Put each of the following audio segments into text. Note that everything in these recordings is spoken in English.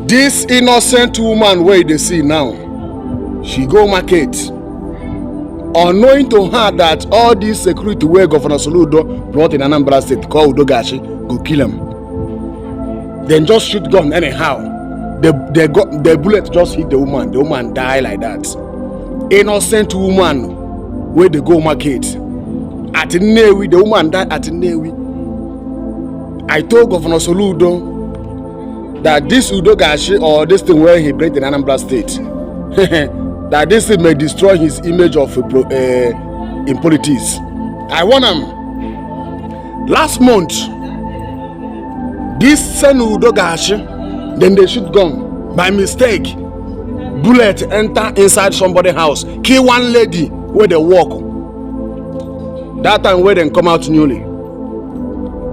This innocent woman where they see now, she go market, unknowing to her that all this security where Governor Soludo brought in Anambra State called Udogachi go kill him. Then just shoot gun anyhow. The bullet just hit the woman die like that. Innocent woman where they go market. At Newi, the woman died at Newi. I told Governor Soludo that this Udogachi or this thing where he bred in Anambra State, that this thing may destroy his image of in politics. I warn him. Last month, this same Udogachi, then they shoot gun by mistake. Bullet enter inside somebody's house, kill one lady where they walk. That time where they come out newly.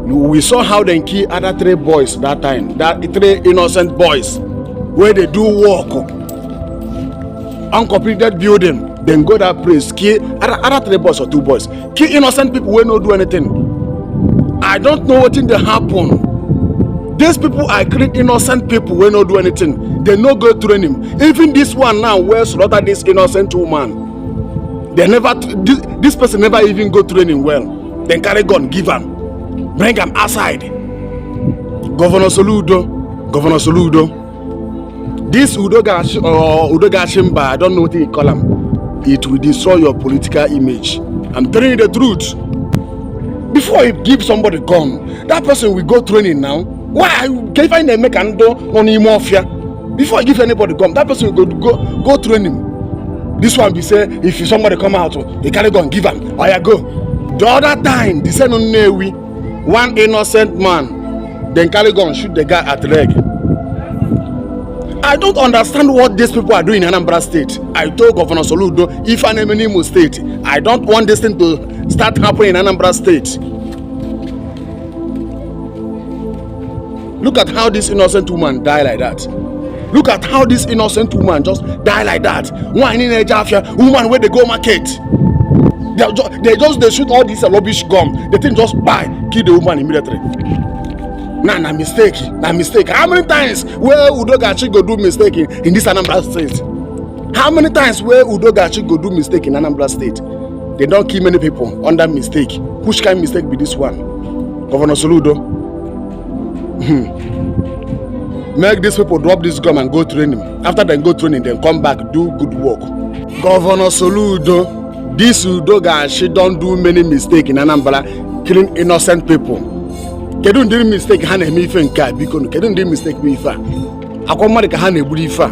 We saw how they kill other 3 boys that time. That 3 innocent boys where they do work. Uncompleted building. Then go that place. Kill other 3 boys or 2 boys. Kill innocent people who don't do anything. I don't know what thing they happen. These people are killing innocent people who don't do anything. They no go training. Even this one now where slaughter this innocent woman. They never. This person never even go training well. Then carry gun, give him. Bring him outside. Governor Soludo. This Udogachi or Udogachimba, I don't know what you call him. It will destroy your political image. I'm telling you the truth. Before you give somebody gun, that person will go training now. Why? Can you find a mechanical on mafia? Before you give anybody gun, that person will go training. This one be say, if somebody come out, they carry gun, give him. Oh yeah, go. The other time, they say no Newi. One innocent man, then carry gun, shoot the guy at leg. I don't understand what these people are doing in Anambra State. I told Governor Soludo, if I'm in Imo State, I don't want this thing to start happening in Anambra State. Look at how this innocent woman died like that. Look at how this innocent woman just died like that. One in a Jafia, woman where they go market. They shoot all this rubbish gun. The thing just buy, kill the woman immediately. Nah, mistake. How many times where Udogachi go do mistake in this Anambra State? How many times where Udogachi go do mistake in Anambra State? They don't kill many people under mistake. Which kind of mistake be this one? Governor Soludo. Make these people drop this gun and go training. After they go training, then come back, do good work. Governor Soludo. This Udogachi don't do many mistakes in Anambra, killing innocent people. Kedun did mistake hane mi fe nka biko kedun did mistake mi fa. Akwamari ka hane buri fa.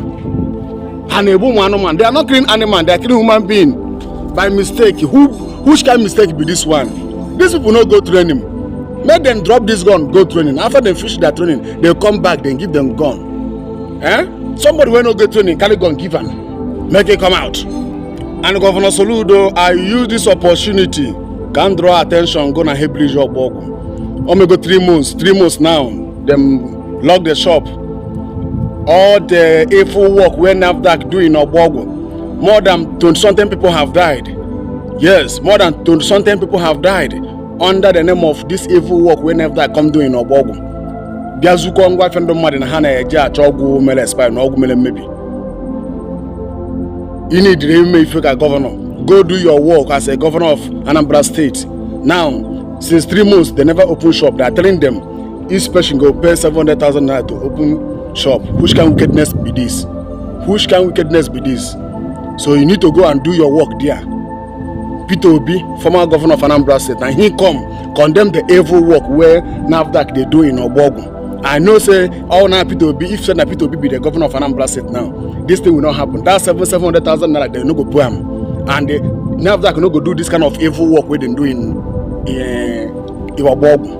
Hane bu mu man. They are not killing animal, they are killing human being by mistake. Which kind of mistake be this one? These people no go training. Make them drop this gun, go training. After they finish their training, they'll come back, then give them gun. Somebody will not go training, carry gun, give them. Make it come out. And Governor Soludo, I use this opportunity, can draw attention, go na help bridge your bogo. Omega 3 months now, them lock the shop. All the evil work we NAFDAC do in Obogo. More than 20-something people have died. Yes, more than 20-something people have died under the name of this evil work we NAFDAC come do in Obogo. Biazuko ngwa fendo mmadụ na hana eje acha ọgwụ mere expire na ọgwụ mere mmebi. You need to make a governor. Go do your work as a governor of Anambra State. Now, since 3 months, they never open shop. They are telling them each person go pay 700,000 naira to open shop. Which kind of wickedness be this? Which kind of wickedness be this? So you need to go and do your work there. Peter Obi, former governor of Anambra State, and he come condemn the evil work where NAFDAC they do in Obogun. I know say all now Peter Obi, if say Peter Obi be the governor of Anambra State now, this thing will not happen. That 700,000 naira they no go pay him, and the NAFDAC no go do this kind of evil work we they do in Obogun.